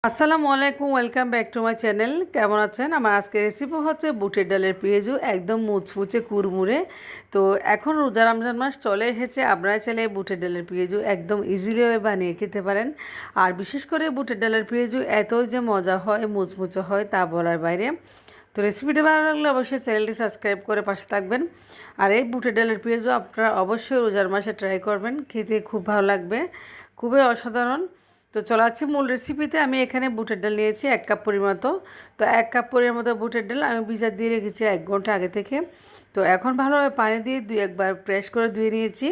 আসসালামু আলাইকুম, welcome back to my channel. কেমন আছেন? আমার আজকের রেসিপি হচ্ছে বুটের ডালের পেঁয়াজু, একদম মুচমুচে কুরমুরে। তো এখন রোজা রমজান মাস চলে এসেছে, আপনারা চাইলে বুটের ডালের পেঁয়াজু একদম ইজিলি বানিয়ে খেতে পারেন। আর বিশেষ করে বুটের ডালের পেঁয়াজু এতই যে মজা হয়, মুচমুচে হয় তা বলার বাইরে। তো রেসিপিটা ভালো লাগলে অবশ্যই চ্যানেলটি সাবস্ক্রাইব করে পাশে থাকবেন। আর এই বুটের ডালের পেঁয়াজু আপনারা অবশ্যই রোজার মাসে ট্রাই করবেন, খেতে খুব ভালো লাগবে, খুবই অসাধারণ। তো চলে যাচ্ছি মূল রেসিপিতে। আমি এখানে বুটের ডাল নিয়েছি 1 কাপ পরিমাণ। তো 1 কাপ পরিমাণ মতো বুটের ডাল আমি ভিজা দিয়ে রেখেছি 1 ঘন্টা আগে থেকে। তো এখন ভালোভাবে পানি দিয়ে একবার প্রেস করে ধুয়ে নিয়েছি।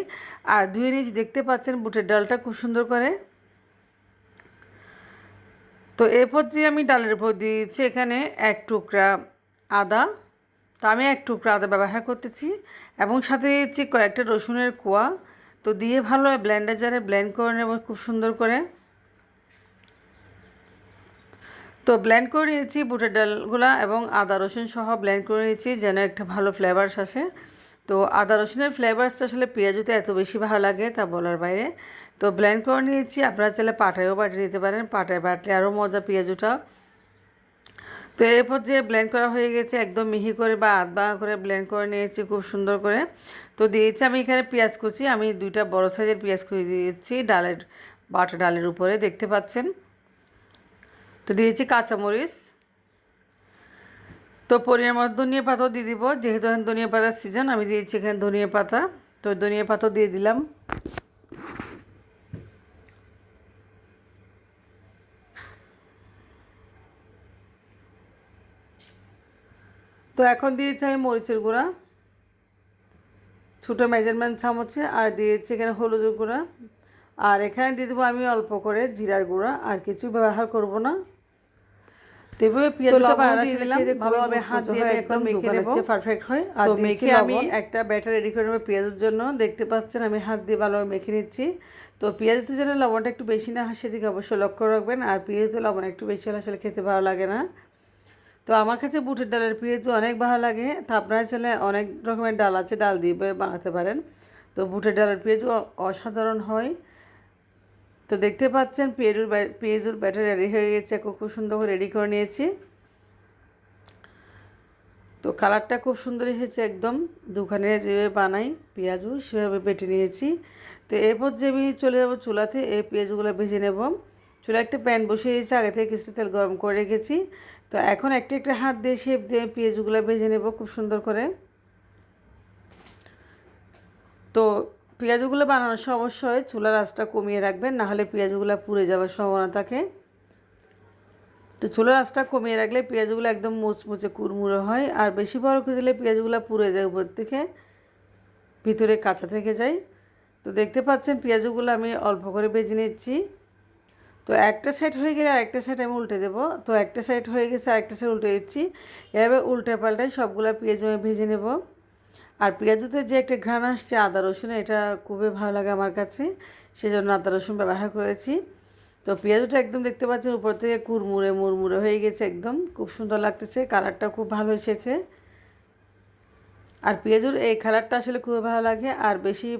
আর ধুয়ে নিয়েছি, দেখতে পাচ্ছেন বুটের ডালটা খুব সুন্দর করে। তো এরপর যে আমি ডালের উপর দিয়েছি এখানে 1 টুকরা আদা। তো আমি 1 টুকরা আদা ব্যবহার করতেছি এবং সাথে দিয়েছি কয়েকটা রসুনের কোয়া। তো দিয়ে ভালোভাবে ব্লেন্ডার জারে ব্লেন্ড করে নেব খুব সুন্দর করে। তো ব্লেন্ড করে নিয়েছি বুটের ডালগুলা এবং আদা রসুন সহ ব্লেন্ড করে নিয়েছি যেন একটা ভালো ফ্লেভারস আসে। তো আদা রসুনের ফ্লেভারসটা আসলে পেঁয়াজুতে এত বেশি ভালো লাগে তা বলার বাইরে। তো ব্লেন্ড করে নিয়েছি, আপনারা চাইলে পাটায়ও বাটি নিতে পারেন, পাটায় বাটলে আরও মজা পেঁয়াজুটা। তো এরপর যে ব্লেন্ড করা হয়ে গেছে একদম মিহি করে বা আধা করে ব্লেন্ড করে নিয়েছি খুব সুন্দর করে। তো দিয়েছি আমি এখানে পেঁয়াজ কুচি, আমি 2টা বড় সাইজের পেঁয়াজ কুচি দিয়েছি ডালের বাটা ডালের উপরে, দেখতে পাচ্ছেন। তো দিয়েছি কাঁচামরিচ। তো পরিমাণ মতো ধনিয়া পাতাও দিয়ে দিব, যেহেতু এখন ধনিয়া পাতার সিজন আমি দিয়েছি এখানে ধনিয়া পাতা। তো ধনিয়া পাতাও দিয়ে দিলাম। তো এখন দিয়েছি আমি মরিচের গুঁড়া ছোটো মেজারমেন্ট চামচে, আর দিয়েছি এখানে হলুদের গুঁড়া। আর এখানে দিয়ে দেবো আমি অল্প করে জিরার গুঁড়া, আর কিছু ব্যবহার করব না। এভাবে পেঁয়াজটা বাড়া দিয়ে দিলাম, ভালোভাবে হাত দিয়ে একদম মেখে নেব, পারফেক্ট হয়। আর মেখে আমি একটা ব্যাটার রেডি করে নেব পেঁয়াজের জন্য। দেখতে পাচ্ছেন আমি হাত দিয়ে ভালোভাবে মেখে নিচ্ছি। তো পেঁয়াজতে যেন লবণটা একটু বেশি না হয় সেদিকে অবশ্যই লক্ষ্য রাখবেন। আর পেঁয়াজতে লবণ একটু বেশি হলে আসলে খেতে ভালো লাগে না। তো আমার কাছে বুটের ডালের পেঁয়াজু অনেক ভালো লাগে। তো আপনারা চাইলে অনেক রকমের ডাল আছে, ডাল দিয়ে বানাতে পারেন। তো বুটের ডালের পেঁয়াজু অসাধারণ হয়। তো দেখতে পাচ্ছেন পেঁয়াজুর ব্যাটার রেডি হয়ে গেছে, খুব সুন্দর করে রেডি করে নিয়েছি। তো কালারটা খুব সুন্দর এসেছে, একদম দোকানে যেভাবে বানাই পেঁয়াজু সেভাবে বেটে নিয়েছি। তো এরপর যে আমি চলে যাব চুলাতে, এই পেঁয়াজগুলো ভেজে নেব। চুলা একটা প্যান বসিয়েছি, আগে থেকে কিছু তেল গরম করে রেখেছি। তো এখন একটা একটা হাত দিয়ে শেপ দিয়ে পেঁয়াজগুলো ভেজে নেব খুব সুন্দর করে। তো পেঁয়াজগুলো বানানোর সময় অবশ্যই চুলার আঁচটা কমিয়ে রাখবেন, নাহলে পেঁয়াজগুলো পুড়ে যাওয়ার সম্ভাবনা থাকে। তো চুলার আঁচটা কমিয়ে রাখলে পেঁয়াজগুলো একদম মুচমুচে কুড়মুড়ে হয়। আর বেশি বড় করে দিলে পেঁয়াজগুলো পুড়ে যায়, উপর থেকে ভিতরে কাঁচা থেকে যায়। তো দেখতে পাচ্ছেন পেঁয়াজগুলো আমি অল্প করে ভেজে নিচ্ছি। তো একটা সাইড হয়ে গেলে আরেকটা সাইড আমি উল্টে দেবো। তো একটা সাইড হয়ে গেছে, আরেকটা সাইড উল্টে দিচ্ছি। এভাবে উল্টে পাল্টাই সবগুলো পেঁয়াজ আমি ভেজে নেব। আর পেঁয়াজুতে যে একটা ঘ্রাণ আসছে আদা রসুন, এটা খুবই ভালো লাগে আমার কাছে, সেজন্য আদা রসুন ব্যবহার করেছি। তো পেঁয়াজটা একদম দেখতে পাচ্ছেন উপর থেকে কুড়মুড়ে মুড়মুড়ে হয়ে গেছে, একদম খুব সুন্দর লাগতেছে, কালারটা খুব ভালো এসেছে। আর পেঁয়াজুর এই কালারটা আসলে খুবই ভালো লাগে। আর বেশি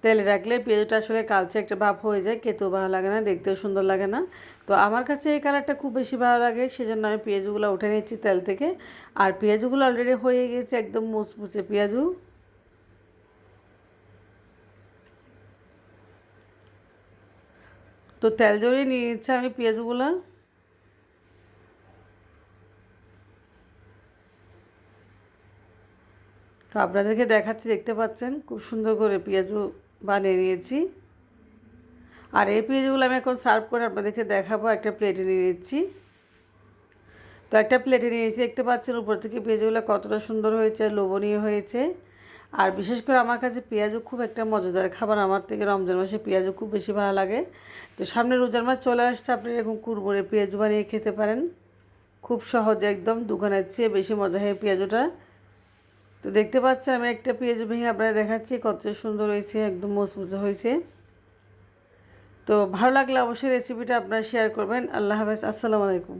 তেলে রাখলে পেঁয়াজটা আসলে কালচে একটা ভাব হয়ে যায়, খেতেও ভালো লাগে না, দেখতেও সুন্দর লাগে না। তো আমার কাছে এই কালারটা খুব বেশি ভালো লাগে, সেজন্য আমি পেঁয়াজগুলো উঠে নিচ্ছি তেল থেকে। আর পেঁয়াজগুলো অলরেডি হয়ে গেছে একদম মুচমুচে পেঁয়াজু। তো তেল জড়িয়ে নিয়ে নিচ্ছে আমি পেঁয়াজগুলো। তো আপনাদেরকে দেখাচ্ছি, দেখতে পাচ্ছেন খুব সুন্দর করে পেঁয়াজু বানিয়ে নিয়েছি। আর এই পেঁয়াজগুলো আমি এখন সার্ভ করে আপনাদেরকে দেখাবো। একটা প্লেটে নিয়ে নিচ্ছি। তো একটা প্লেটে নিয়েছি, দেখতে পাচ্ছেন উপর থেকে পেঁয়াজগুলো কতটা সুন্দর হয়েছে, লোভনীয় হয়েছে। আর বিশেষ করে আমার কাছে পেঁয়াজও খুব একটা মজাদার খাবার, আমার থেকে রমজান মাসে পেঁয়াজও খুব বেশি ভালো লাগে। তো সামনে রোজার মাস চলে আসছে, আপনি এরকম কুরমুরে পেঁয়াজ বানিয়ে খেতে পারেন, খুব সহজে একদম, দোকানের চেয়ে বেশি মজা হয় পেঁয়াজটা। তো দেখতে পাচ্ছেন আমি একটা পেঁয়াজ ভেঙে আপনারা দেখাচ্ছি কত সুন্দর হয়েছে, একদম মুচমুচে হয়েছে। তো ভালো লাগলে অবশ্যই রেসিপিটা আপনারা শেয়ার করবেন। আল্লাহ হাফেজ, আসসালামু আলাইকুম।